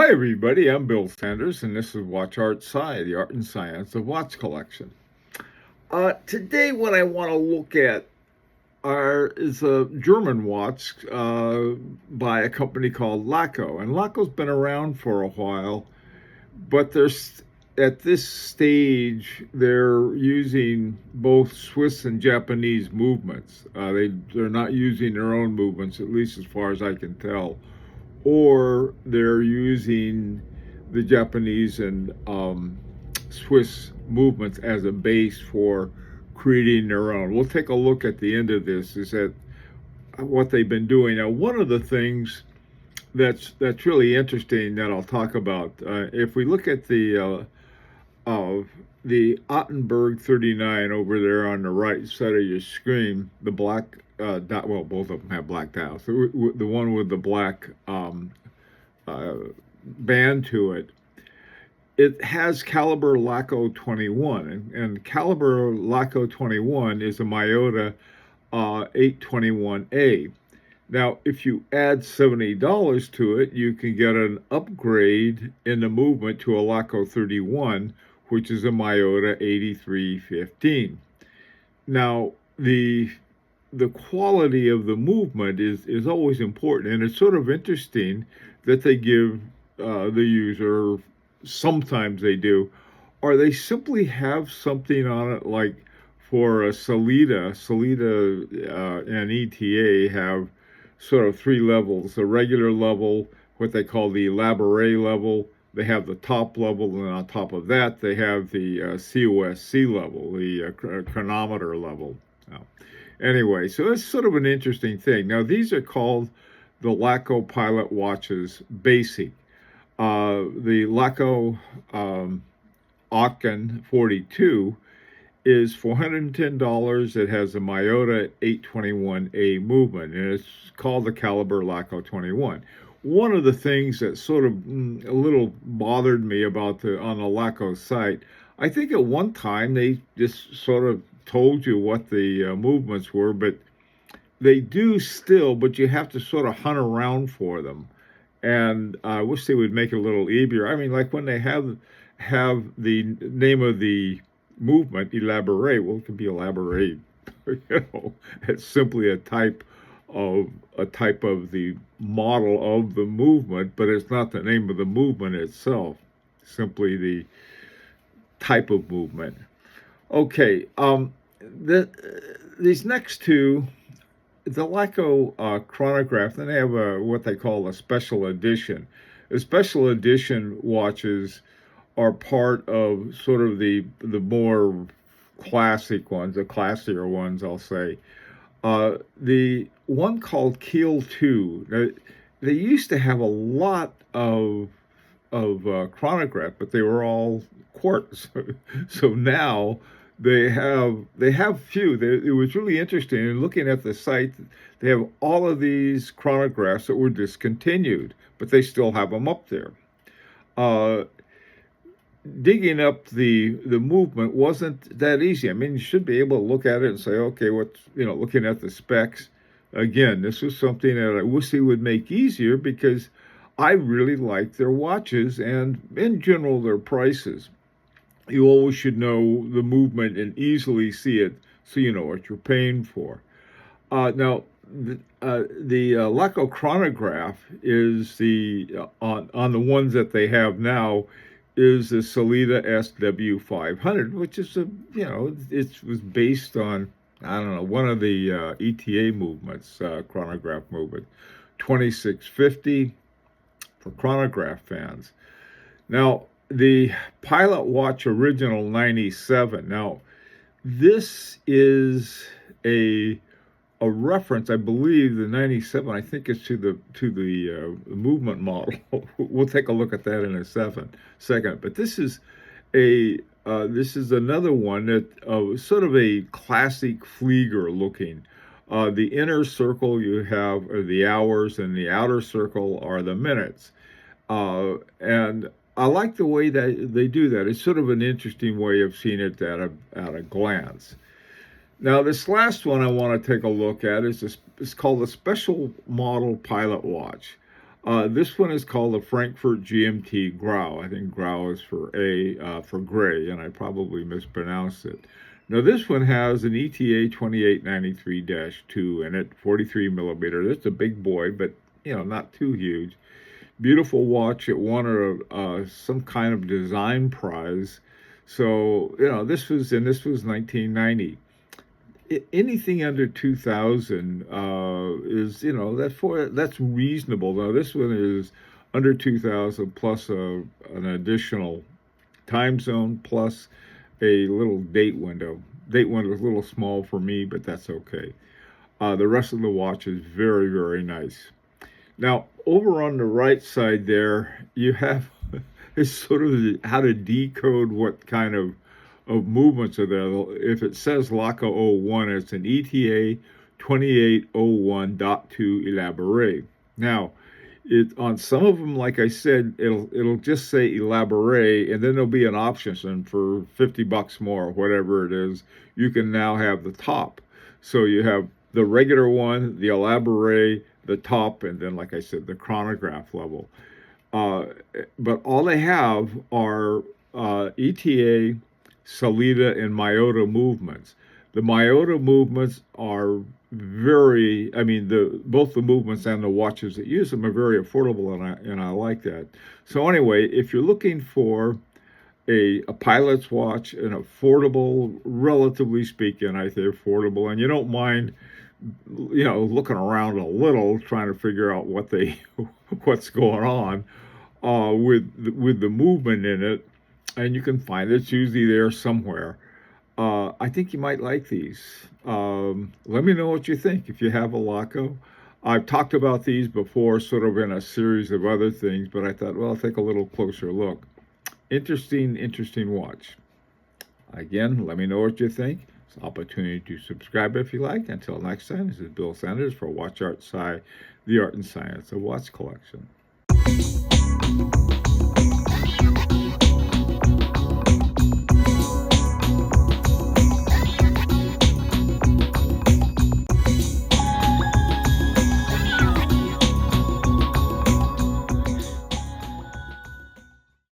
Hi, everybody. I'm Bill Sanders, and this is Watch Art Sci, the art and science of watch collection. Today, what I want to look at is a German watch by a company called Laco. And Laco's been around for a while, but at this stage, they're using both Swiss and Japanese movements. They're not using their own movements, at least as far as I can tell, or they're using the Japanese and Swiss movements as a base for creating their own. We'll take a look at the end of this, is that what they've been doing. Now, one of the things that's really interesting that I'll talk about, if we look at the Ottenberg 39 over there on the right side of your screen, the black dot, well, both of them have black dials. The one with the black band to it, it has caliber Laco 21, and caliber Laco 21 is a Miyota 821A. Now, if you add $70 to it, you can get an upgrade in the movement to a Laco 31, which is a Miyota 8315. Now, the quality of the movement is always important, and it's sort of interesting that they give the user, sometimes they do, or they simply have something on it, like for a Salida and ETA have sort of three levels: a regular level, what they call the elaborate level. They have the top level, and on top of that, they have the COSC level, the chronometer level. Now, anyway, so it's sort of an interesting thing. Now, these are called the Laco Pilot Watches Basic. The Laco Aachen 42 is $410. It has a Miyota 821A movement, and it's called the caliber Laco 21. One of the things that sort of a little bothered me about on the Laco site, I think at one time they just sort of told you what the movements were, but they do still, but you have to sort of hunt around for them. And I wish they would make it a little easier. I mean, like when they have the name of the movement, elaborate, well, it can be elaborate. It's simply a type of the model of the movement, but it's not the name of the movement itself, simply the type of movement. Okay, these next two, the Laco chronograph, then they have what they call a special edition. The special edition watches are part of sort of the more classic ones, the classier ones, I'll say. The one called Keel 2, they used to have a lot of chronograph, but they were all quartz. So now they have few. It was really interesting. And looking at the site, they have all of these chronographs that were discontinued, but they still have them up there. Digging up the movement wasn't that easy. I mean, you should be able to look at it and say, okay, looking at the specs. Again, this was something that I wish they would make easier, because I really like their watches and, in general, their prices. You always should know the movement and easily see it, so you know what you're paying for. Now, the Laco chronograph is on the ones that they have now, is the Salida SW500, which is it was based on, I don't know, one of the ETA movements, chronograph movement, 2650 for chronograph fans. Now, the Pilot Watch Original 97. Now, this is a reference, I believe, the 97. I think it's to the movement model. We'll take a look at that in a second. But this is another one that sort of a classic Flieger looking. The inner circle you have are the hours, and the outer circle are the minutes. And I like the way that they do that. It's sort of an interesting way of seeing it at a glance. Now, this last one I want to take a look at it's called a Special Model Pilot Watch. This one is called the Frankfurt GMT Grau. I think Grau is for gray, and I probably mispronounced it. Now this one has an ETA 2893-2 in it, 43 millimeter. It's a big boy, but not too huge. Beautiful watch. It won some kind of design prize. So this was 1990. Anything under 2,000 is that's reasonable. Now this one is under 2,000 plus an additional time zone plus a little date window. Date window is a little small for me, but that's okay. The rest of the watch is very, very nice. Now over on the right side there, you have is sort of how to decode what kind of movements are there. If it says Laco 01, it's an ETA 2801.2 elaborate. Now, on some of them, like I said, it'll just say elaborate, and then there'll be an option, and for $50 more, whatever it is, you can now have the top. So you have the regular one, the elaborate, the top, and then, like I said, the chronograph level. But all they have are ETA, Salida, and Myota movements. The Myota movements are both the movements and the watches that use them are very affordable, and I like that. So anyway, if you're looking for a pilot's watch, an affordable, relatively speaking, I say affordable, and you don't mind, looking around a little, trying to figure out what's going on with the movement in it, and you can find it. It's usually there somewhere. I think you might like these. Let me know what you think if you have a Laco. I've talked about these before, sort of in a series of other things, but I thought, well, I'll take a little closer look. Interesting watch. Again, let me know what you think. It's an opportunity to subscribe if you like. Until next time, this is Bill Sanders for Watch Art Sci, the art and science of watch collection.